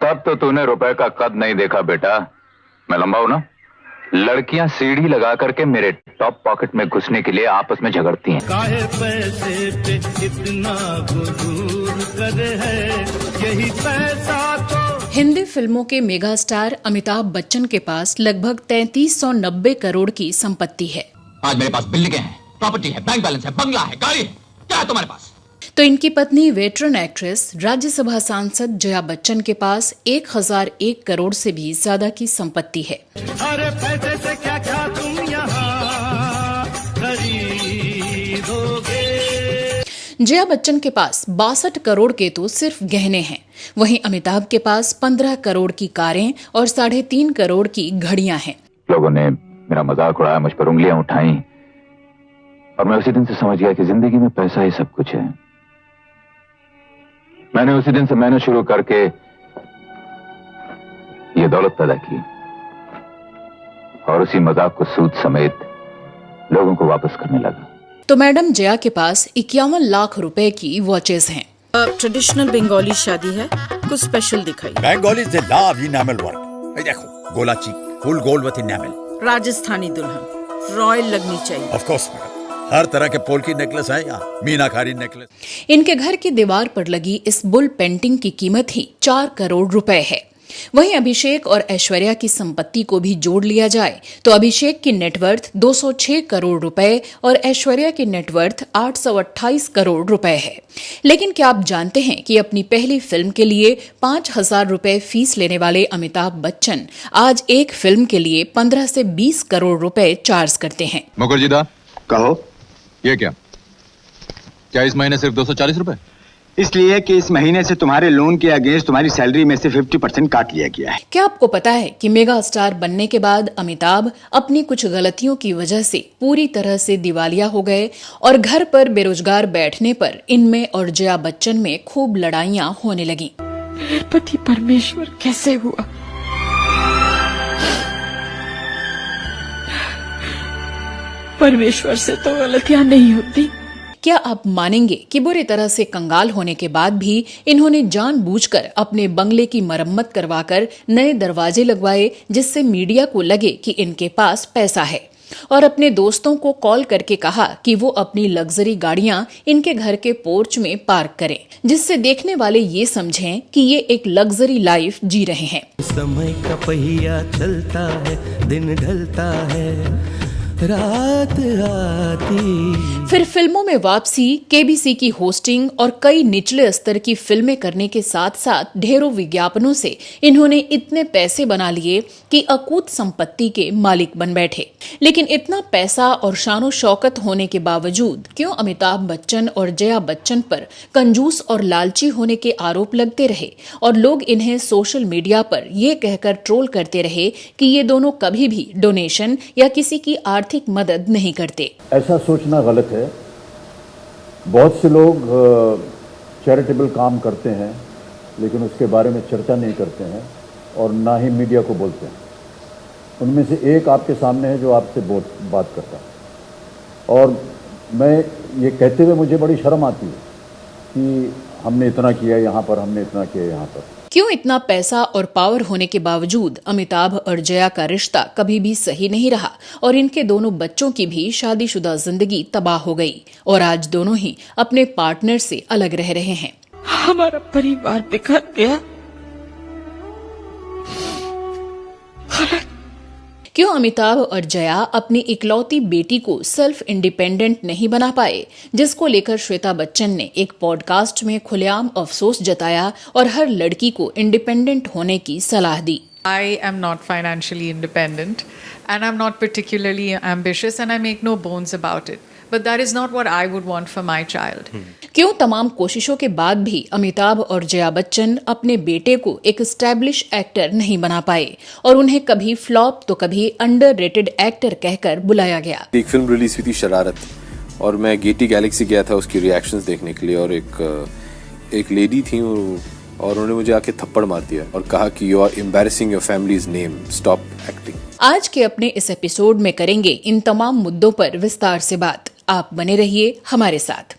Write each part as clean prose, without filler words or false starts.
तब तो तूने रुपए का कद नहीं देखा बेटा। मैं लंबा हूं ना। लड़कियां सीढ़ी लगा करके मेरे टॉप पॉकेट में घुसने के लिए आपस में झगड़ती हैं। काहे पैसे पे इतना गुरूर कर है, यही पैसा तो। हिंदी फिल्मों के मेगा स्टार अमिताभ बच्चन के पास लगभग 3390 करोड़ की संपत्ति है। आज मेरे पास बिल्डिंगें हैं, प्रॉपर्टी है, बैंक बैलेंस है, बंगला है, गाड़ी है। क्या है तुम्हारे पास? तो इनकी पत्नी वेटरन एक्ट्रेस राज्यसभा सांसद जया बच्चन के पास 1001 करोड़ से भी ज्यादा की संपत्ति है। अरे पैसे से क्या क्या तुम यहाँ खरीदोगे। जया बच्चन के पास 62 करोड़ के तो सिर्फ गहने हैं। वहीं अमिताभ के पास 15 करोड़ की कारें और 3.5 करोड़ की घड़ियां हैं। लोगों ने मेरा मजाक उड़ाया, मुझ पर उंगलियां उठाई और मैं उसी दिन से समझ गया कि जिंदगी में पैसा ही सब कुछ है। मैंने उसी दिन से मेहनत शुरू करके ये दौलत पैदा की और उसी मजाक को सूद समेत लोगों को वापस करने लगा। तो मैडम जया के पास 51 लाख रुपए की वॉचेस हैं। ट्रेडिशनल बंगाली शादी है, कुछ स्पेशल दिखाई। Bengalis they love enamel work. ये देखो गोला चीक full gold with enamel। Rajasthani दुल्हन रॉयल लगनी चाहिए। ऑफ कोर्स मैडम, हर तरह के पोल्की नेकलेस है यहाँ, मीनाकारी नेकलेस। इनके घर की दीवार पर लगी इस बुल पेंटिंग की कीमत ही 4 करोड़ रुपए है। वहीं अभिषेक और ऐश्वर्या की संपत्ति को भी जोड़ लिया जाए तो अभिषेक की नेटवर्थ 206 करोड़ रुपए और ऐश्वर्या की नेटवर्थ 828 करोड़ रुपए है। लेकिन क्या आप जानते हैं कि अपनी पहली फिल्म के लिए 5000 रुपए फीस लेने वाले अमिताभ बच्चन आज एक फिल्म के लिए 15 से 20 करोड़ रुपए चार्ज करते हैं। मुखर्जी दा कहो। ये क्या इस महीने सिर्फ 240 रुपए? इसलिए कि इस महीने से तुम्हारे लोन के अगेंस्ट तुम्हारी सैलरी में से 50% काट लिया गया है। क्या आपको पता है कि मेगा स्टार बनने के बाद अमिताभ अपनी कुछ गलतियों की वजह से पूरी तरह से दिवालिया हो गए और घर पर बेरोजगार बैठने पर इनमें और जया बच्चन में खूब लड़ाइयां होने लगी। मेरे पति परमेश्वर कैसे हुआ? परमेश्वर से तो गलतियां नहीं होती। क्या आप मानेंगे कि बुरी तरह से कंगाल होने के बाद भी इन्होंने जानबूझकर अपने बंगले की मरम्मत करवाकर नए दरवाजे लगवाए जिससे मीडिया को लगे कि इनके पास पैसा है, और अपने दोस्तों को कॉल करके कहा कि वो अपनी लग्जरी गाड़ियां इनके घर के पोर्च में पार्क करें, जिससे देखने वाले ये समझें कि ये एक लग्जरी लाइफ जी रहे हैं। समय का पहिया चलता है, दिन ढलता है, रात आती। फिर फिल्मों में वापसी, केबीसी की होस्टिंग और कई निचले स्तर की फिल्में करने के साथ साथ ढेरों विज्ञापनों से इन्होंने इतने पैसे बना लिए कि अकूत संपत्ति के मालिक बन बैठे। लेकिन इतना पैसा और शानो शौकत होने के बावजूद क्यों अमिताभ बच्चन और जया बच्चन पर कंजूस और लालची होने के आरोप लगते रहे और लोग इन्हें सोशल मीडिया पर ये कहकर ट्रोल करते रहे कि ये दोनों कभी भी डोनेशन या किसी की आर्थिक मदद नहीं करते। ऐसा सोचना गलत है। बहुत से लोग चैरिटेबल काम करते हैं लेकिन उसके बारे में चर्चा नहीं करते हैं और ना ही मीडिया को बोलते हैं। उनमें से एक आपके सामने है जो आपसे बात करता है, और मैं ये कहते हुए मुझे बड़ी शर्म आती है कि हमने इतना किया यहाँ पर, हमने इतना किया यहाँ पर। क्यों इतना पैसा और पावर होने के बावजूद अमिताभ और जया का रिश्ता कभी भी सही नहीं रहा और इनके दोनों बच्चों की भी शादीशुदा जिंदगी तबाह हो गई और आज दोनों ही अपने पार्टनर से अलग रह रहे हैं। हमारा परिवार बिखर गया। क्यों अमिताभ और जया अपनी इकलौती बेटी को सेल्फ इंडिपेंडेंट नहीं बना पाए, जिसको लेकर श्वेता बच्चन ने एक पॉडकास्ट में खुलेआम अफसोस जताया और हर लड़की को इंडिपेंडेंट होने की सलाह दी। I am not financially independent and I'm not particularly ambitious and I make no bones about it. But that is not what I would want for my child. क्यों तमाम कोशिशों के बाद भी अमिताभ और जया बच्चन अपने बेटे को एक एस्टैब्लिश एक्टर नहीं बना पाए और उन्हें कभी फ्लॉप तो कभी अंडररेटेड एक्टर कहकर बुलाया गया। एक फिल्म रिलीज हुई थी शरारत, और मैं गेटी गैलेक्सी गया था उसकी रिएक्शंस देखने के लिए, और एक लेडी थी और उन्होंने मुझे आके थप्पड़ मार दिया और कहा कि you are embarrassing your families name, stop acting. आज के अपने इस एपिसोड में करेंगे इन तमाम मुद्दों पर विस्तार से बात। आप बने रहिए हमारे साथ।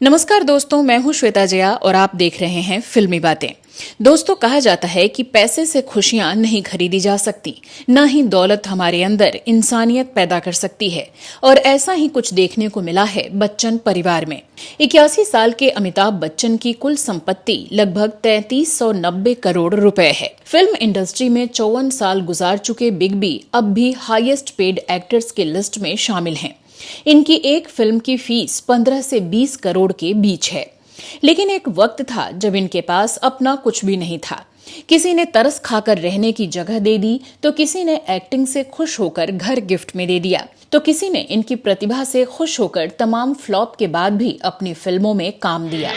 नमस्कार दोस्तों, मैं हूं श्वेता जया और आप देख रहे हैं फिल्मी बातें। दोस्तों, कहा जाता है कि पैसे से खुशियां नहीं खरीदी जा सकती, न ही दौलत हमारे अंदर इंसानियत पैदा कर सकती है। और ऐसा ही कुछ देखने को मिला है बच्चन परिवार में। 81 साल के अमिताभ बच्चन की कुल संपत्ति लगभग 3390 करोड़ रुपए है। फिल्म इंडस्ट्री में 54 साल गुजार चुके बिग बी अब भी हाईएस्ट पेड एक्टर्स की लिस्ट में शामिल हैं। इनकी एक फिल्म की फीस 15 से 20 करोड़ के बीच है। लेकिन एक वक्त था जब इनके पास अपना कुछ भी नहीं था। किसी ने तरस खाकर रहने की जगह दे दी, तो किसी ने एक्टिंग से खुश होकर घर गिफ्ट में दे दिया, तो किसी ने इनकी प्रतिभा से खुश होकर तमाम फ्लॉप के बाद भी अपनी फिल्मों में काम दिया।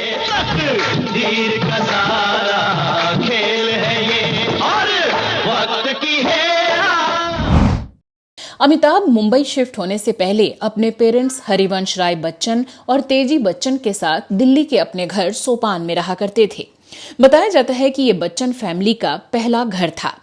अमिताभ मुंबई शिफ्ट होने से पहले अपने पेरेंट्स हरिवंश राय बच्चन और तेजी बच्चन के साथ दिल्ली के अपने घर सोपान में रहा करते थे। बताया जाता है कि ये बच्चन फैमिली का पहला घर था।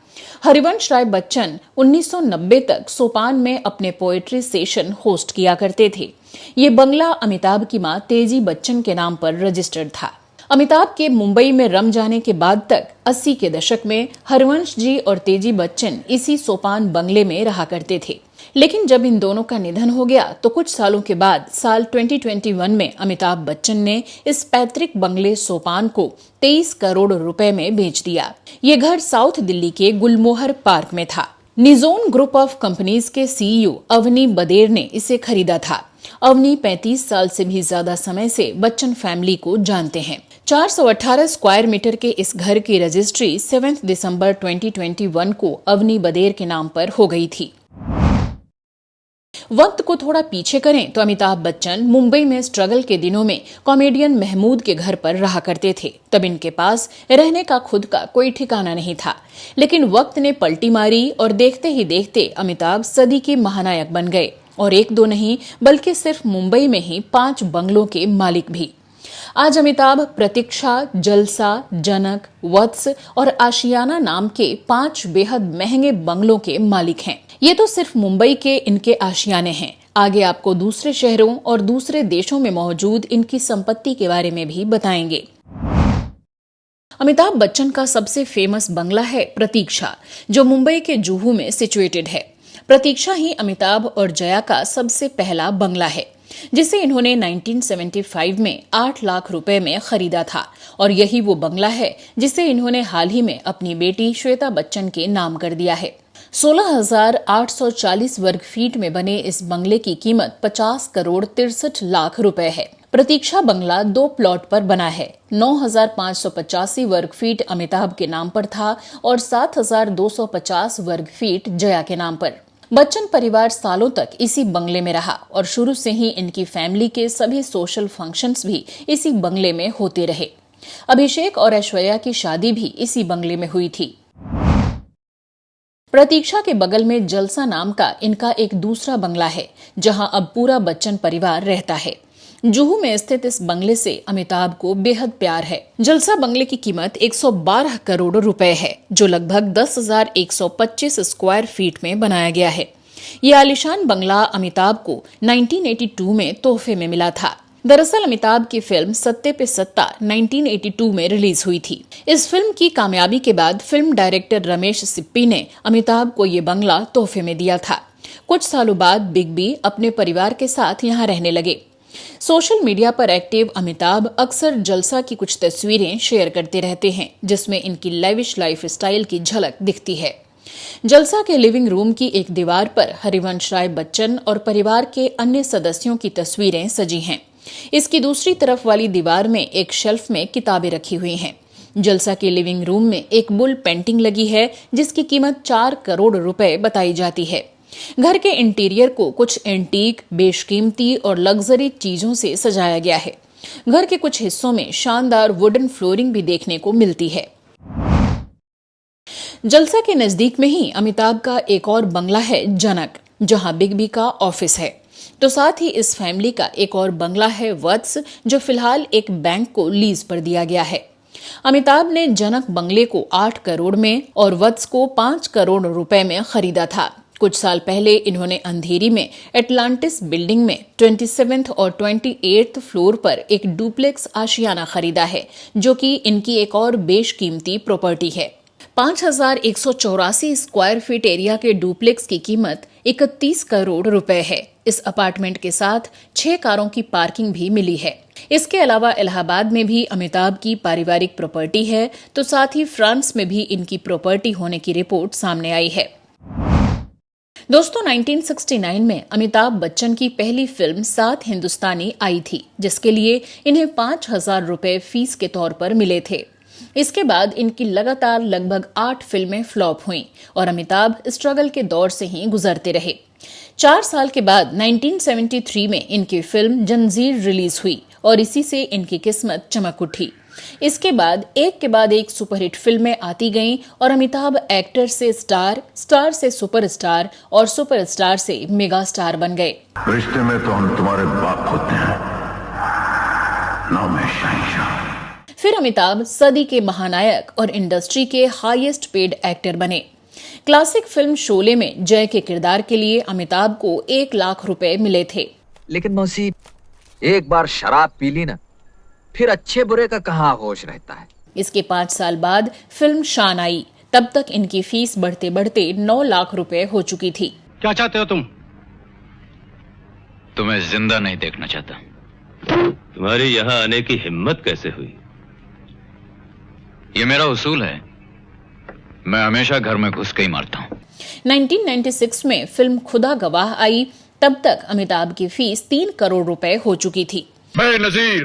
हरिवंश राय बच्चन 1990 तक सोपान में अपने पोएट्री सेशन होस्ट किया करते थे। ये बंगला अमिताभ की मां तेजी बच्चन के नाम पर रजिस्टर्ड था। अमिताभ के मुंबई में रम जाने के बाद तक 80 के दशक में हरिवंश जी और तेजी बच्चन इसी सोपान बंगले में रहा करते थे। लेकिन जब इन दोनों का निधन हो गया तो कुछ सालों के बाद साल 2021 में अमिताभ बच्चन ने इस पैतृक बंगले सोपान को 23 करोड़ रुपए में बेच दिया। ये घर साउथ दिल्ली के गुलमोहर पार्क में था। निजोन ग्रुप ऑफ कंपनीज के सीईओ अवनी बदेर ने इसे खरीदा था। अवनी 35 साल से भी ज्यादा समय से बच्चन फैमिली को जानते हैं। 418 स्क्वायर मीटर के इस घर की रजिस्ट्री 7 दिसंबर 2021 को अवनी बदेर के नाम पर हो गई थी। वक्त को थोड़ा पीछे करें तो अमिताभ बच्चन मुंबई में स्ट्रगल के दिनों में कॉमेडियन महमूद के घर पर रहा करते थे। तब इनके पास रहने का खुद का कोई ठिकाना नहीं था। लेकिन वक्त ने पलटी मारी और देखते ही देखते अमिताभ सदी के महानायक बन गए। और एक दो नहीं बल्कि सिर्फ मुंबई में ही 5 बंगलों के मालिक भी। आज अमिताभ प्रतीक्षा, जलसा, जनक, वत्स और आशियाना नाम के 5 बेहद महंगे बंगलों के मालिक हैं। ये तो सिर्फ मुंबई के इनके आशियाने हैं। आगे आपको दूसरे शहरों और दूसरे देशों में मौजूद इनकी संपत्ति के बारे में भी बताएंगे। अमिताभ बच्चन का सबसे फेमस बंगला है प्रतीक्षा, जो मुंबई के जुहू में सिचुएटेड है। प्रतीक्षा ही अमिताभ और जया का सबसे पहला बंगला है, जिसे इन्होंने 1975 में 8 लाख रुपए में खरीदा था। और यही वो बंगला है जिसे इन्होंने हाल ही में अपनी बेटी श्वेता बच्चन के नाम कर दिया है। 16,840 वर्ग फीट में बने इस बंगले की कीमत 50 करोड़ 63 लाख रुपए है। प्रतीक्षा बंगला 2 प्लॉट पर बना है। 9,585 वर्ग फीट अमिताभ के नाम पर था और 7,250 वर्ग फीट जया के नाम पर। बच्चन परिवार सालों तक इसी बंगले में रहा और शुरू से ही इनकी फैमिली के सभी सोशल फंक्शंस भी इसी बंगले में होते रहे। अभिषेक और ऐश्वर्या की शादी भी इसी बंगले में हुई थी। प्रतीक्षा के बगल में जलसा नाम का इनका एक दूसरा बंगला है, जहां अब पूरा बच्चन परिवार रहता है। जुहू में स्थित इस बंगले से अमिताभ को बेहद प्यार है। जलसा बंगले की कीमत 112 करोड़ रुपए है, जो लगभग 10,125 स्क्वायर फीट में बनाया गया है। ये आलीशान बंगला अमिताभ को 1982 में तोहफे में मिला था। दरअसल अमिताभ की फिल्म सत्ते पे सत्ता 1982 में रिलीज हुई थी। इस फिल्म की कामयाबी के बाद फिल्म डायरेक्टर रमेश सिप्पी ने अमिताभ को ये बंगला तोहफे में दिया था। कुछ सालों बाद बिग बी अपने परिवार के साथ यहाँ रहने लगे। सोशल मीडिया पर एक्टिव अमिताभ अक्सर जलसा की कुछ तस्वीरें शेयर करते रहते हैं, जिसमें इनकी लेविश लाइफ स्टाइल की झलक दिखती है। जलसा के लिविंग रूम की एक दीवार पर हरिवंश राय बच्चन और परिवार के अन्य सदस्यों की तस्वीरें सजी हैं। इसकी दूसरी तरफ वाली दीवार में एक शेल्फ में किताबें रखी हुई हैं। जलसा के लिविंग रूम में एक बुल पेंटिंग लगी है, जिसकी कीमत 4 करोड़ रुपए बताई जाती है। घर के इंटीरियर को कुछ एंटीक, बेशकीमती और लग्जरी चीजों से सजाया गया है। घर के कुछ हिस्सों में शानदार वुडन फ्लोरिंग भी देखने को मिलती है। जलसा के नजदीक में ही अमिताभ का एक और बंगला है जनक, जहां बिग बी का ऑफिस है। तो साथ ही इस फैमिली का एक और बंगला है वत्स, जो फिलहाल एक बैंक को लीज पर दिया गया है। अमिताभ ने जनक बंगले को 8 करोड़ में और वत्स को 5 करोड़ रुपए में खरीदा था कुछ साल पहले इन्होंने अंधेरी में एटलांटिस बिल्डिंग में 27th और 28th फ्लोर पर एक डुप्लेक्स आशियाना खरीदा है, जो कि इनकी एक और बेशकीमती प्रॉपर्टी है। 5,184 स्क्वायर फीट एरिया के डुप्लेक्स की कीमत 31 करोड़ रुपए है। इस अपार्टमेंट के साथ 6 कारों की पार्किंग भी मिली है। इसके अलावा इलाहाबाद में भी अमिताभ की पारिवारिक प्रॉपर्टी है, तो साथ ही फ्रांस में भी इनकी प्रॉपर्टी होने की रिपोर्ट सामने आई है। दोस्तों, 1969 में अमिताभ बच्चन की पहली फिल्म 7 हिंदुस्तानी आई थी, जिसके लिए इन्हें 5,000 रुपए फीस के तौर पर मिले थे। इसके बाद इनकी लगातार लगभग 8 फिल्में फ्लॉप हुईं और अमिताभ स्ट्रगल के दौर से ही गुजरते रहे। 4 साल के बाद 1973 में इनकी फिल्म जंजीर रिलीज हुई और इसी से इनकी किस्मत चमक उठी। इसके बाद एक सुपरहिट फिल्में आती गईं और अमिताभ एक्टर से स्टार, स्टार से सुपरस्टार और सुपरस्टार से मेगा स्टार बन गए। रिश्ते में तो हम तुम्हारे बाप होते हैं, नाम है शहंशाह। फिर अमिताभ सदी के महानायक और इंडस्ट्री के हाईएस्ट पेड एक्टर बने। क्लासिक फिल्म शोले में जय के किरदार के लिए अमिताभ को 1 लाख रुपए मिले थे। लेकिन मौसी, एक बार शराब पी ली ना, फिर अच्छे बुरे का कहाँ होश रहता है। इसके 5 साल बाद फिल्म शान आई। तब तक इनकी फीस बढ़ते बढ़ते 9 लाख रुपए हो चुकी थी। क्या चाहते हो तुम? तुम्हें जिंदा नहीं देखना चाहता। तुम्हारी यहाँ आने की हिम्मत कैसे हुई? ये मेरा उसूल है, मैं हमेशा घर में घुस के ही मारता हूँ। 1996 में फिल्म खुदा गवाह आई। तब तक अमिताभ की फीस 3 करोड़ रुपए हो चुकी थी। मैं नजीर,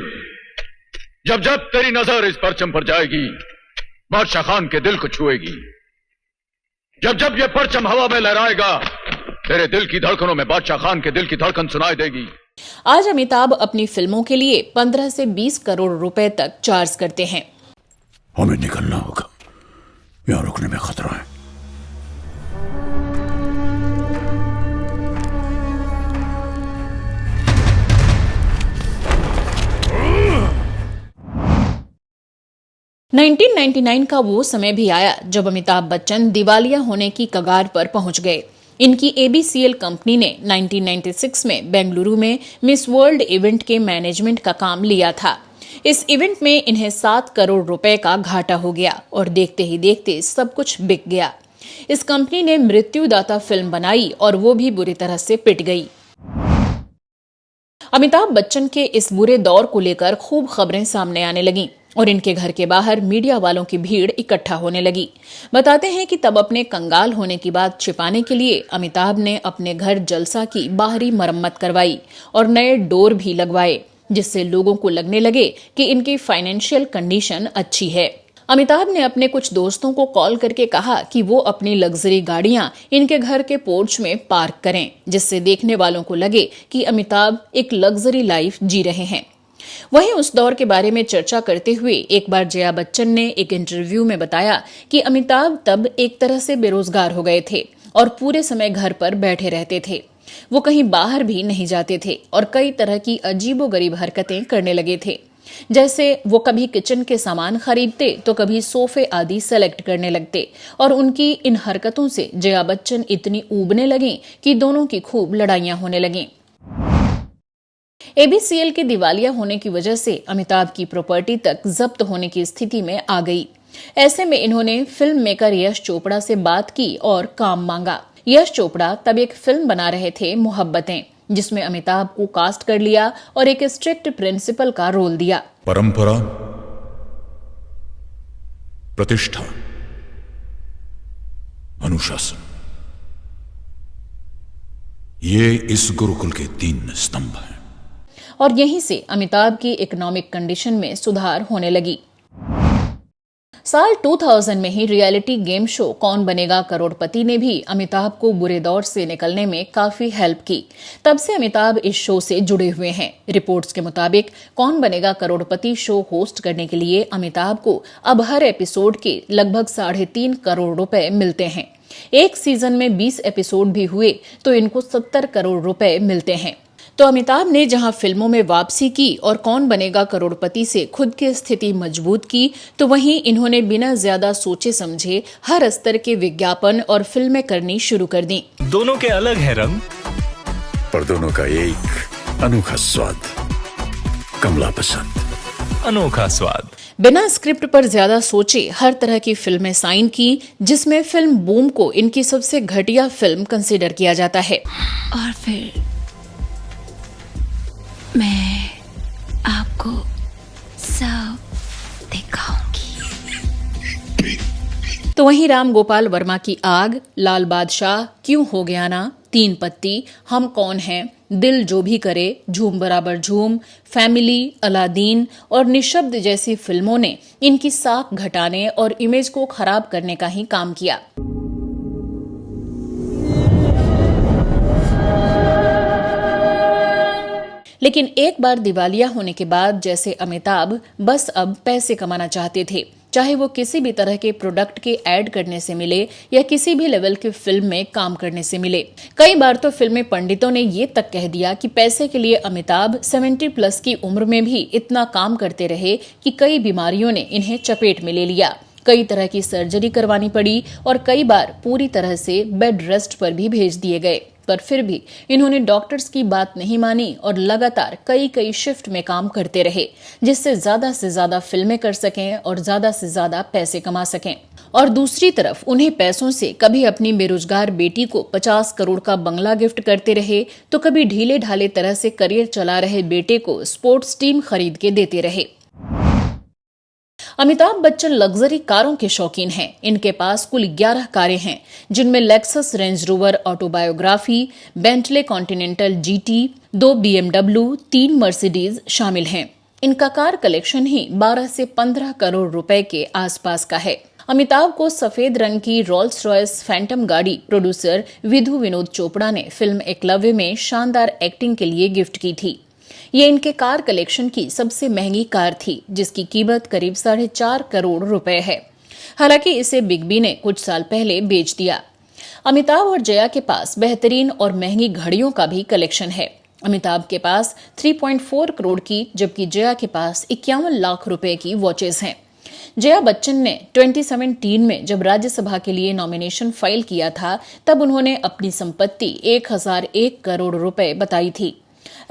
जब जब तेरी नजर इस परचम पर जाएगी, बादशाह खान के दिल को छुएगी। जब जब ये परचम हवा में लहराएगा, तेरे दिल की धड़कनों में बादशाह खान के दिल की धड़कन सुनाई देगी। आज अमिताभ अपनी फिल्मों के लिए 15 से 20 करोड़ रुपए तक चार्ज करते हैं। हमें निकलना होगा, यहां रुकने में खतरा है। नाइनटीन 1999 का वो समय भी आया जब अमिताभ बच्चन दिवालिया होने की कगार पर पहुंच गए। इनकी ABCL कंपनी ने 1996 में बेंगलुरु में मिस वर्ल्ड इवेंट के मैनेजमेंट का काम लिया था। इस इवेंट में इन्हें 7 करोड़ रुपए का घाटा हो गया और देखते ही देखते सब कुछ बिक गया। इस कंपनी ने मृत्युदाता फिल्म बनाई और वो भी बुरी तरह से पिट गई। अमिताभ बच्चन के इस बुरे दौर को लेकर खूब खबरें सामने आने लगीं और इनके घर के बाहर मीडिया वालों की भीड़ इकट्ठा होने लगी। बताते हैं कि तब अपने कंगाल होने की बात छिपाने के लिए अमिताभ ने अपने घर जलसा की बाहरी मरम्मत करवाई और नए डोर भी लगवाए, जिससे लोगों को लगने लगे कि इनकी फाइनेंशियल कंडीशन अच्छी है। अमिताभ ने अपने कुछ दोस्तों को कॉल करके कहा कि वो अपनी लग्जरी गाड़ियां इनके घर के पोर्च में पार्क करें, जिससे देखने वालों को लगे कि अमिताभ एक लग्जरी लाइफ जी रहे हैं। वहीं उस दौर के बारे में चर्चा करते हुए एक बार जया बच्चन ने एक इंटरव्यू में बताया कि अमिताभ तब एक तरह से बेरोजगार हो गए थे और पूरे समय घर पर बैठे रहते थे। वो कहीं बाहर भी नहीं जाते थे और कई तरह की अजीबोगरीब हरकतें करने लगे थे। जैसे वो कभी किचन के सामान खरीदते तो कभी सोफे आदि सेलेक्ट करने लगते और उनकी इन हरकतों से जया बच्चन इतनी ऊबने लगीं कि दोनों की खूब लड़ाइयां होने लगीं। ABCL के दिवालिया होने की वजह से अमिताभ की प्रॉपर्टी तक जब्त होने की स्थिति में आ गई। ऐसे में इन्होंने फिल्म मेकर यश चोपड़ा से बात की और काम मांगा। यश चोपड़ा तब एक फिल्म बना रहे थे मोहब्बतें, जिसमें अमिताभ को कास्ट कर लिया और एक स्ट्रिक्ट प्रिंसिपल का रोल दिया। परंपरा, प्रतिष्ठा, अनुशासन, ये इस गुरुकुल के 3 स्तंभ हैं। और यहीं से अमिताभ की इकोनॉमिक कंडीशन में सुधार होने लगी। साल 2000 में ही रियलिटी गेम शो कौन बनेगा करोड़पति ने भी अमिताभ को बुरे दौर से निकलने में काफी हेल्प की। तब से अमिताभ इस शो से जुड़े हुए हैं। रिपोर्ट्स के मुताबिक कौन बनेगा करोड़पति शो होस्ट करने के लिए अमिताभ को अब हर एपिसोड के लगभग 3.5 करोड़ रुपए मिलते हैं। एक सीजन में 20 एपिसोड भी हुए तो इनको 70 करोड़ रुपए मिलते हैं। तो अमिताभ ने जहां फिल्मों में वापसी की और कौन बनेगा करोड़पति से खुद की स्थिति मजबूत की, तो वहीं इन्होंने बिना ज्यादा सोचे समझे हर स्तर के विज्ञापन और फिल्में करनी शुरू कर दी। दोनों के अलग है रंग, पर दोनों का एक अनोखा स्वाद। कमला पसंद, अनोखा स्वाद। बिना स्क्रिप्ट पर ज्यादा सोचे हर तरह की फिल्में साइन की, जिसमें फिल्म बूम को इनकी सबसे घटिया फिल्म कंसीडर किया जाता है। और फिर मैं आपको सब दिखाऊंगी। तो वहीं राम गोपाल वर्मा की आग, लाल बादशाह, क्यों हो गया ना, तीन पत्ती, हम कौन हैं, दिल जो भी करे, झूम बराबर झूम, फैमिली, अलादीन और निशब्द जैसी फिल्मों ने इनकी साख घटाने और इमेज को खराब करने का ही काम किया। लेकिन एक बार दिवालिया होने के बाद जैसे अमिताभ बस अब पैसे कमाना चाहते थे, चाहे वो किसी भी तरह के प्रोडक्ट के ऐड करने से मिले या किसी भी लेवल के फिल्म में काम करने से मिले। कई बार तो फिल्मी पंडितों ने ये तक कह दिया कि पैसे के लिए अमिताभ 70+ की उम्र में भी इतना काम करते रहे कि कई बीमारियों ने इन्हें चपेट में ले लिया। कई तरह की सर्जरी करवानी पड़ी और कई बार पूरी तरह से बेड रेस्ट पर भी भेज दिए गए, पर फिर भी इन्होंने डॉक्टर्स की बात नहीं मानी और लगातार कई शिफ्ट में काम करते रहे, जिससे ज्यादा से ज्यादा फिल्में कर सकें और ज्यादा से ज्यादा पैसे कमा सकें। और दूसरी तरफ उन्हें पैसों से कभी अपनी बेरोजगार बेटी को 50 करोड़ का बंगला गिफ्ट करते रहे, तो कभी ढीले ढाले तरह से करियर चला रहे बेटे को स्पोर्ट्स टीम खरीद के देते रहे। अमिताभ बच्चन लग्जरी कारों के शौकीन हैं। इनके पास कुल 11 कारें हैं, जिनमें Lexus range rover autobiography, Bentley continental GT, 2 BMW, 3 Mercedes शामिल हैं। इनका कार कलेक्शन ही 12 से 15 करोड़ रुपए के आसपास का है। अमिताभ को सफेद रंग की रोल्स रॉयस फैंटम गाड़ी प्रोड्यूसर विधु विनोद चोपड़ा ने फिल्म एकलव्य में शानदार एक्टिंग के लिए गिफ्ट की थी। ये इनके कार कलेक्शन की सबसे महंगी कार थी, जिसकी कीमत करीब 4.5 करोड़ रुपए है। हालांकि इसे बिग बी ने कुछ साल पहले बेच दिया। अमिताभ और जया के पास बेहतरीन और महंगी घड़ियों का भी कलेक्शन है। अमिताभ के पास 3.4 करोड़ की, जबकि जया के पास 51 लाख रुपए की वॉचेस हैं। जया बच्चन ने 2017 में जब राज्यसभा के लिए नॉमिनेशन फाइल किया था, तब उन्होंने अपनी संपत्ति 1001 करोड़ रुपए बताई थी।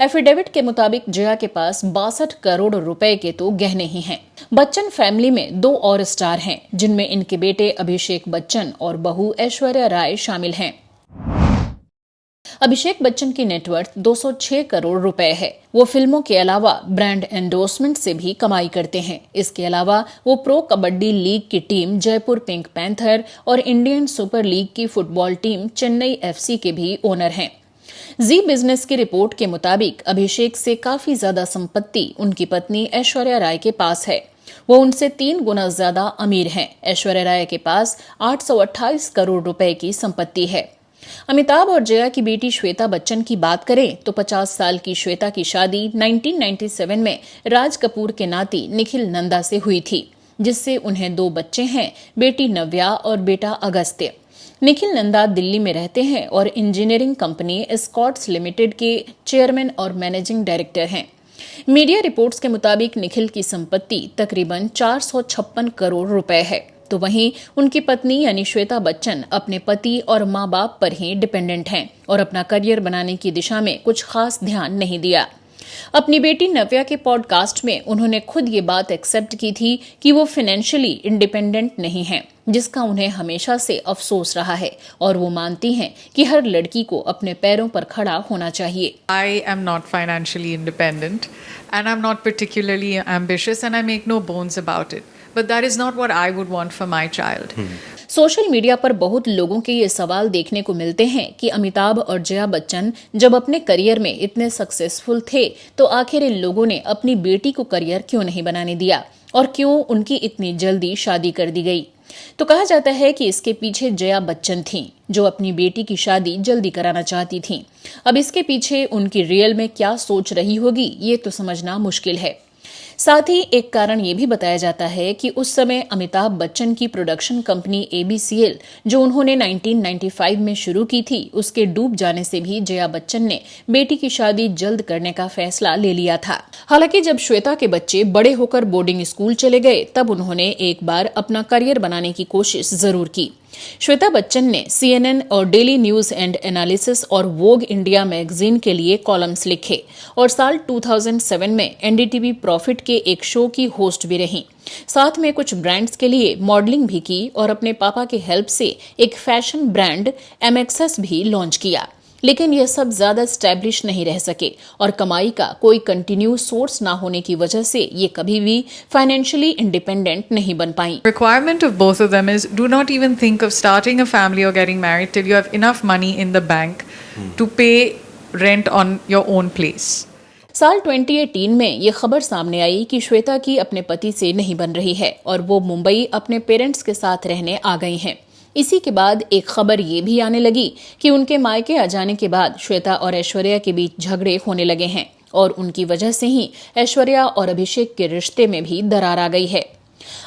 एफिडेविट के मुताबिक जया के पास 62 करोड़ रुपए के तो गहने ही हैं। बच्चन फैमिली में 2 और स्टार हैं, जिनमें इनके बेटे अभिषेक बच्चन और बहू ऐश्वर्या राय शामिल हैं। अभिषेक बच्चन की नेटवर्थ 206 करोड़ रुपए है। वो फिल्मों के अलावा ब्रांड एंडोर्समेंट से भी कमाई करते हैं। इसके अलावा वो प्रो कबड्डी लीग की टीम जयपुर पिंक पैंथर और इंडियन सुपर लीग की फुटबॉल टीम चेन्नई FC के भी ओनर हैं। जी बिजनेस की रिपोर्ट के मुताबिक अभिषेक से काफी ज्यादा संपत्ति उनकी पत्नी ऐश्वर्या राय के पास है। वो उनसे 3 गुना ज्यादा अमीर हैं। ऐश्वर्या राय के पास 828 करोड़ रुपए की संपत्ति है। अमिताभ और जया की बेटी श्वेता बच्चन की बात करें तो 50 साल की श्वेता की शादी 1997 में राज कपूर के नाती निखिल नंदा से हुई थी, जिससे उन्हें 2 बच्चे हैं, बेटी नव्या और बेटा अगस्त्य। निखिल नंदा दिल्ली में रहते हैं और इंजीनियरिंग कंपनी स्कॉट्स लिमिटेड के चेयरमैन और मैनेजिंग डायरेक्टर हैं। मीडिया रिपोर्ट्स के मुताबिक निखिल की संपत्ति तकरीबन 456 करोड़ रुपए है, तो वहीं उनकी पत्नी यानी श्वेता बच्चन अपने पति और माँ बाप पर ही डिपेंडेंट हैं और अपना करियर बनाने की दिशा में कुछ खास ध्यान नहीं दिया। अपनी बेटी नव्या के पॉडकास्ट में उन्होंने खुद ये बात एक्सेप्ट की थी कि वो फाइनेंशियली इंडिपेंडेंट नहीं हैं, जिसका उन्हें हमेशा से अफसोस रहा है और वो मानती हैं कि हर लड़की को अपने पैरों पर खड़ा होना चाहिए। I am not financially independent and I'm not particularly ambitious and I make no bones about it. But that is not what I would want for my child. Social media पर बहुत लोगों के ये सवाल देखने को मिलते हैं कि अमिताभ और जया बच्चन जब अपने करियर में इतने सक्सेसफुल थे, तो आखिर इन लोगों ने अपनी बेटी को करियर क्यों नहीं बनाने दिया और क्यों उनकी इतनी जल्दी शादी कर दी गई। तो कहा जाता है कि इसके पीछे जया बच्चन थीं, जो अपनी बेटी की शादी जल्दी कराना चाहती थीं। अब इसके पीछे उनकी रियल में क्या सोच रही होगी, ये तो समझना मुश्किल है। साथ ही एक कारण ये भी बताया जाता है कि उस समय अमिताभ बच्चन की प्रोडक्शन कंपनी ABCL, जो उन्होंने 1995 में शुरू की थी, उसके डूब जाने से भी जया बच्चन ने बेटी की शादी जल्द करने का फैसला ले लिया था। हालांकि जब श्वेता के बच्चे बड़े होकर बोर्डिंग स्कूल चले गए, तब उन्होंने एक बार अपना करियर बनाने की कोशिश जरूर की। श्वेता बच्चन ने CNN और डेली न्यूज एंड एनालिसिस और वोग इंडिया मैगजीन के लिए कॉलम्स लिखे और साल 2007 में NDTV प्रॉफिट के एक शो की होस्ट भी रहीं। साथ में कुछ ब्रांड्स के लिए मॉडलिंग भी की और अपने पापा की हेल्प से एक फैशन ब्रांड MXS भी लॉन्च किया। लेकिन यह सब ज्यादा स्टैब्लिश नहीं रह सके और कमाई का कोई कंटिन्यू सोर्स ना होने की वजह से ये कभी भी फाइनेंशियली इंडिपेंडेंट नहीं बन पाई। Requirement of both of them is do not even think of starting a family or getting married till you have enough money in the bank to pay rent on your own place. साल 2018 में ये खबर सामने आई कि श्वेता की अपने पति से नहीं बन रही है और वो मुंबई अपने पेरेंट्स के साथ रहने आ गई हैं। इसी के बाद एक खबर ये भी आने लगी कि उनके मायके आ जाने के बाद श्वेता और ऐश्वर्या के बीच झगड़े होने लगे हैं और उनकी वजह से ही ऐश्वर्या और अभिषेक के रिश्ते में भी दरार आ गई है।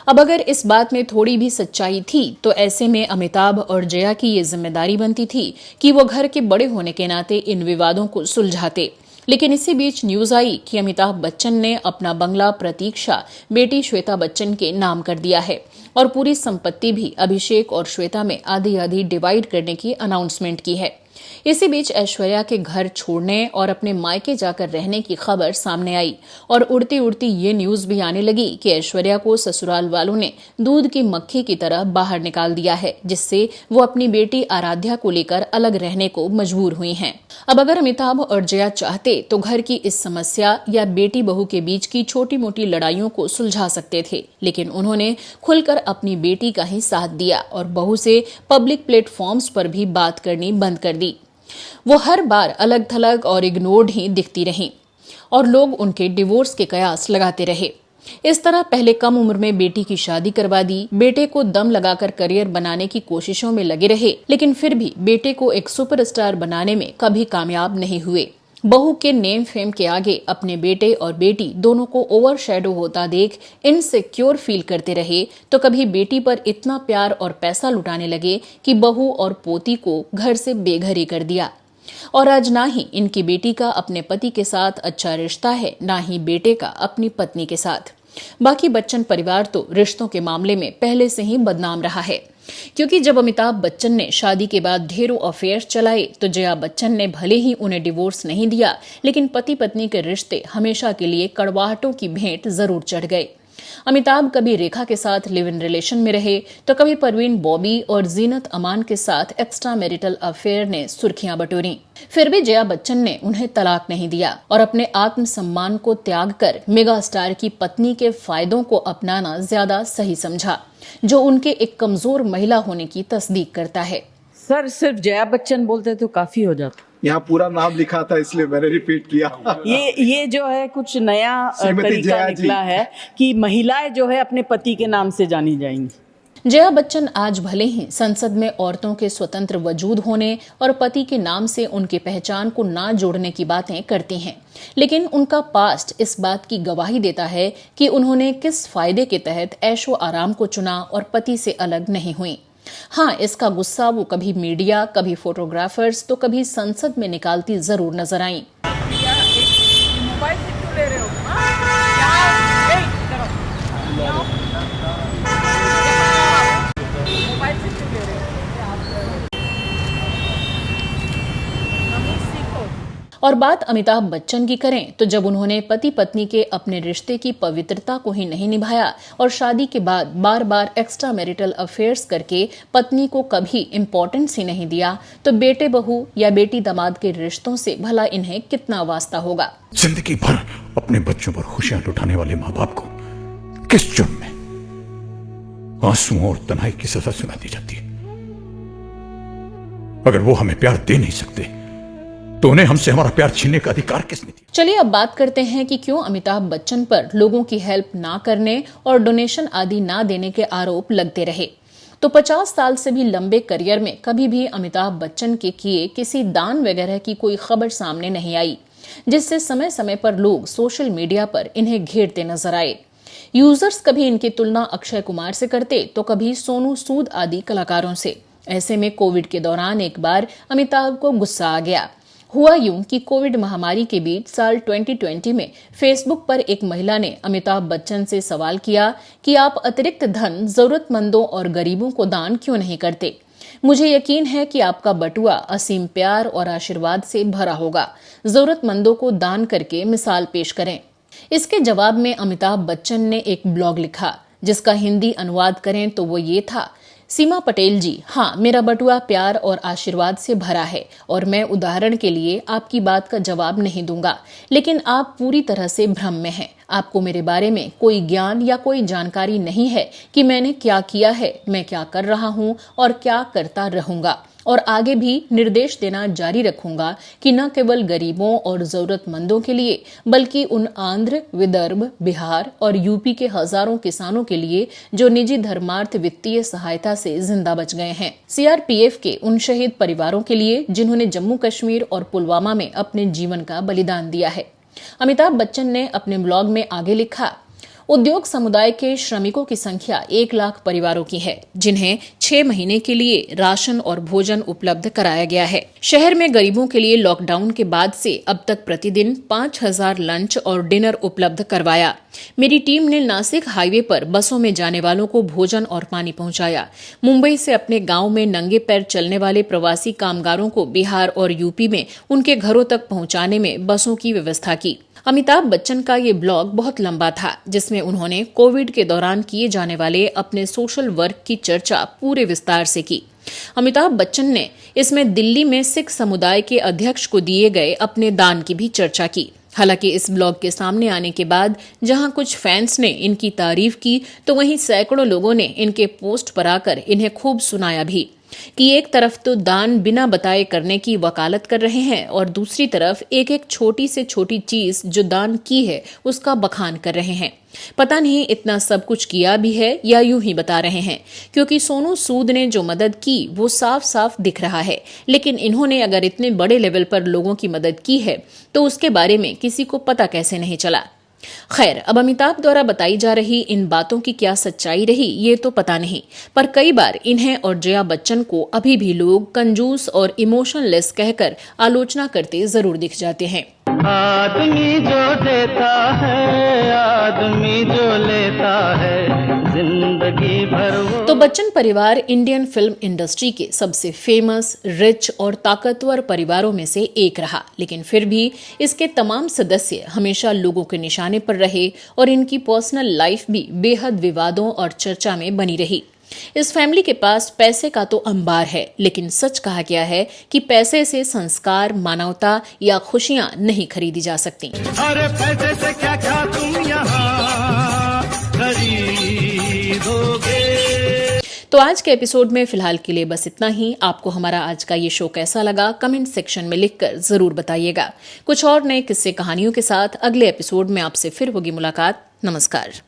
अब अगर इस बात में थोड़ी भी सच्चाई थी तो ऐसे में अमिताभ और जया की ये जिम्मेदारी बनती थी कि वो घर के बड़े होने के नाते इन विवादों को सुलझाते। लेकिन इसी बीच न्यूज आई कि अमिताभ बच्चन ने अपना बंगला प्रतीक्षा बेटी श्वेता बच्चन के नाम कर दिया है और पूरी संपत्ति भी अभिषेक और श्वेता में आधी आधी डिवाइड करने की अनाउंसमेंट की है। इसी बीच ऐश्वर्या के घर छोड़ने और अपने मायके जाकर रहने की खबर सामने आई और उड़ती उड़ती ये न्यूज भी आने लगी कि ऐश्वर्या को ससुराल वालों ने दूध की मक्खी की तरह बाहर निकाल दिया है, जिससे वो अपनी बेटी आराध्या को लेकर अलग रहने को मजबूर हुई हैं। अब अगर अमिताभ और जया चाहते तो घर की इस समस्या या बेटी बहू के बीच की छोटी मोटी लड़ाइयों को सुलझा सकते थे, लेकिन उन्होंने खुलकर अपनी बेटी का ही साथ दिया और बहू से पब्लिक प्लेटफॉर्म्स पर भी बात करनी बंद कर दी। वो हर बार अलग थलग और इग्नोर्ड ही दिखती रहीं और लोग उनके डिवोर्स के कयास लगाते रहे। इस तरह पहले कम उम्र में बेटी की शादी करवा दी, बेटे को दम लगाकर करियर बनाने की कोशिशों में लगे रहे, लेकिन फिर भी बेटे को एक सुपरस्टार बनाने में कभी कामयाब नहीं हुए। बहू के नेम फेम के आगे अपने बेटे और बेटी दोनों को ओवरशैडो होता देख इनसिक्योर फील करते रहे तो कभी बेटी पर इतना प्यार और पैसा लुटाने लगे कि बहू और पोती को घर से बेघर ही कर दिया। और आज ना ही इनकी बेटी का अपने पति के साथ अच्छा रिश्ता है, ना ही बेटे का अपनी पत्नी के साथ। बाकी बच्चन परिवार तो रिश्तों के मामले में पहले से ही बदनाम रहा है, क्योंकि जब अमिताभ बच्चन ने शादी के बाद ढेरों अफेयर्स चलाए तो जया बच्चन ने भले ही उन्हें डिवोर्स नहीं दिया, लेकिन पति पत्नी के रिश्ते हमेशा के लिए कड़वाहटों की भेंट जरूर चढ़ गए। अमिताभ कभी रेखा के साथ लिव इन रिलेशन में रहे तो कभी परवीन बॉबी और जीनत अमान के साथ एक्स्ट्रा मैरिटल अफेयर ने सुर्खियां बटोरी। फिर भी जया बच्चन ने उन्हें तलाक नहीं दिया और अपने आत्मसम्मान को त्याग कर मेगा स्टार की पत्नी के फायदों को अपनाना ज्यादा सही समझा, जो उनके एक कमजोर महिला होने की तस्दीक करता है। सर सिर्फ जया बच्चन बोलते तो काफी हो जाता। यहाँ पूरा नाम लिखा था इसलिए मैंने रिपीट किया। ये जो है कुछ नया तरीका निकला है कि महिलाएं जो है अपने पति के नाम से जानी जाएंगी। जया बच्चन आज भले ही संसद में औरतों के स्वतंत्र वजूद होने और पति के नाम से उनकी पहचान को ना जोड़ने की बातें करती हैं, लेकिन उनका पास्ट इस बात की गवाही देता है कि उन्होंने किस फायदे के तहत ऐशो आराम को चुना और पति से अलग नहीं हुई। हाँ, इसका गुस्सा वो कभी मीडिया, कभी फोटोग्राफर्स तो कभी संसद में निकालती जरूर नजर आई। और बात अमिताभ बच्चन की करें तो जब उन्होंने पति पत्नी के अपने रिश्ते की पवित्रता को ही नहीं निभाया और शादी के बाद बार बार एक्स्ट्रा मैरिटल अफेयर्स करके पत्नी को कभी इम्पोर्टेंस ही नहीं दिया, तो बेटे बहू या बेटी दामाद के रिश्तों से भला इन्हें कितना वास्ता होगा। जिंदगी भर अपने बच्चों पर खुशियां लुटाने वाले माँ बाप को किस जुर्म में आंसुओं और तन्हाई की सजा सुना दी जाती है? अगर वो हमें प्यार दे नहीं सकते तो उन्हें हमसे हमारा प्यार छीनने का अधिकार किसने दिया? चलिए अब बात करते हैं कि क्यों अमिताभ बच्चन पर लोगों की हेल्प ना करने और डोनेशन आदि ना देने के आरोप लगते रहे। तो 50 साल से भी लंबे करियर में कभी भी अमिताभ बच्चन के किए किसी दान वगैरह की कोई खबर सामने नहीं आई। जिससे समय समय पर लोग सोशल मीडिया पर इन्हें घेरते नजर आए। यूजर्स कभी इनकी तुलना अक्षय कुमार से करते तो कभी सोनू सूद आदि कलाकारों से। ऐसे में कोविड के दौरान एक बार अमिताभ को गुस्सा आ गया। हुआ यूं कि कोविड महामारी के बीच साल 2020 में फेसबुक पर एक महिला ने अमिताभ बच्चन से सवाल किया कि आप अतिरिक्त धन जरूरतमंदों और गरीबों को दान क्यों नहीं करते। मुझे यकीन है कि आपका बटुआ असीम प्यार और आशीर्वाद से भरा होगा। जरूरतमंदों को दान करके मिसाल पेश करें। इसके जवाब में अमिताभ बच्चन ने एक ब्लॉग लिखा, जिसका हिंदी अनुवाद करें तो वो ये था, सीमा पटेल जी, हाँ, मेरा बटुआ प्यार और आशीर्वाद से भरा है और मैं उदाहरण के लिए आपकी बात का जवाब नहीं दूंगा, लेकिन आप पूरी तरह से भ्रम में हैं। आपको मेरे बारे में कोई ज्ञान या कोई जानकारी नहीं है कि मैंने क्या किया है, मैं क्या कर रहा हूं और क्या करता रहूंगा, और आगे भी निर्देश देना जारी रखूंगा कि न केवल गरीबों और जरूरतमंदों के लिए बल्कि उन आंध्र, विदर्भ, बिहार और यूपी के हजारों किसानों के लिए जो निजी धर्मार्थ वित्तीय सहायता से जिंदा बच गए हैं। सीआरपीएफ के उन शहीद परिवारों के लिए जिन्होंने जम्मू कश्मीर और पुलवामा में अपने जीवन का बलिदान दिया है। अमिताभ बच्चन ने अपने ब्लॉग में आगे लिखा, उद्योग समुदाय के श्रमिकों की संख्या 1 लाख परिवारों की है, जिन्हें 6 महीने के लिए राशन और भोजन उपलब्ध कराया गया है। शहर में गरीबों के लिए लॉकडाउन के बाद से अब तक प्रतिदिन 5000 लंच और डिनर उपलब्ध करवाया। मेरी टीम ने नासिक हाईवे पर बसों में जाने वालों को भोजन और पानी पहुंचाया। मुंबई से अपने गांव में नंगे पैर चलने वाले प्रवासी कामगारों को बिहार और यूपी में उनके घरों तक पहुंचाने में बसों की व्यवस्था की। अमिताभ बच्चन का ये ब्लॉग बहुत लंबा था, जिसमें उन्होंने कोविड के दौरान किए जाने वाले अपने सोशल वर्क की चर्चा पूरे विस्तार से की। अमिताभ बच्चन ने इसमें दिल्ली में सिख समुदाय के अध्यक्ष को दिए गए अपने दान की भी चर्चा की। हालांकि इस ब्लॉग के सामने आने के बाद जहां कुछ फैंस ने इनकी तारीफ की, तो वहीं सैकड़ों लोगों ने इनके पोस्ट पर आकर इन्हें खूब सुनाया भी कि एक तरफ तो दान बिना बताए करने की वकालत कर रहे हैं और दूसरी तरफ एक एक छोटी से छोटी चीज जो दान की है उसका बखान कर रहे हैं। पता नहीं इतना सब कुछ किया भी है या यूं ही बता रहे हैं, क्योंकि सोनू सूद ने जो मदद की वो साफ साफ दिख रहा है। लेकिन इन्होंने अगर इतने बड़े लेवल पर लोगों की मदद की है तो उसके बारे में किसी को पता कैसे नहीं चला। खैर, अब अमिताभ द्वारा बताई जा रही इन बातों की क्या सच्चाई रही ये तो पता नहीं, पर कई बार इन्हें और जया बच्चन को अभी भी लोग कंजूस और इमोशनलेस कहकर आलोचना करते जरूर दिख जाते हैं। आदमी जो देता है, आदमी जो लेता है, जिंदगी भर वो। तो बच्चन परिवार इंडियन फिल्म इंडस्ट्री के सबसे फेमस, रिच और ताकतवर परिवारों में से एक रहा, लेकिन फिर भी इसके तमाम सदस्य हमेशा लोगों के निशाने पर रहे और इनकी पर्सनल लाइफ भी बेहद विवादों और चर्चा में बनी रही। इस फैमिली के पास पैसे का तो अंबार है, लेकिन सच कहा गया है कि पैसे से संस्कार, मानवता या खुशियां नहीं खरीदी जा सकती। अरे पैसे से क्या क्या तुम यहाँ खरीदोगे। तो आज के एपिसोड में फिलहाल के लिए बस इतना ही। आपको हमारा आज का ये शो कैसा लगा कमेंट सेक्शन में लिखकर जरूर बताइएगा। कुछ और नए किस्से कहानियों के साथ अगले एपिसोड में आपसे फिर होगी मुलाकात। नमस्कार।